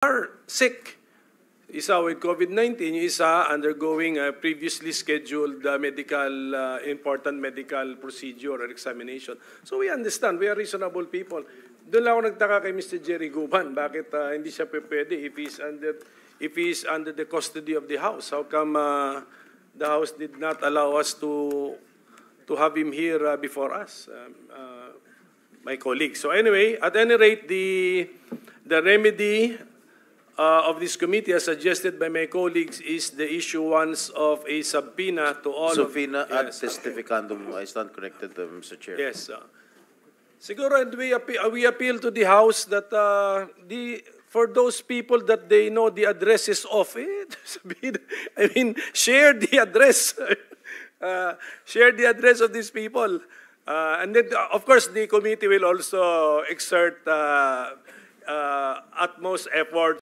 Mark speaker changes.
Speaker 1: are sick. Isa with COVID-19, isa undergoing a previously scheduled important medical procedure or examination. So we understand, we are reasonable people. Doon lang ako nagtaka kay Mr. Jerry Guban, bakit hindi siya pwede if he's under the custody of the House. How come the House did not allow us to have him here before us, my colleagues? So anyway, at any rate, the remedy of this committee, as suggested by my colleagues, is the issuance of a subpoena to all
Speaker 2: Subpoena ad
Speaker 1: yes,
Speaker 2: testificandum. I stand corrected, Mr. Chair.
Speaker 1: Yes. Siguro, and we appeal to the House that for those people that they know the address is off, I mean, share the address. Share the address of these people. And then, of course, the committee will also exert utmost effort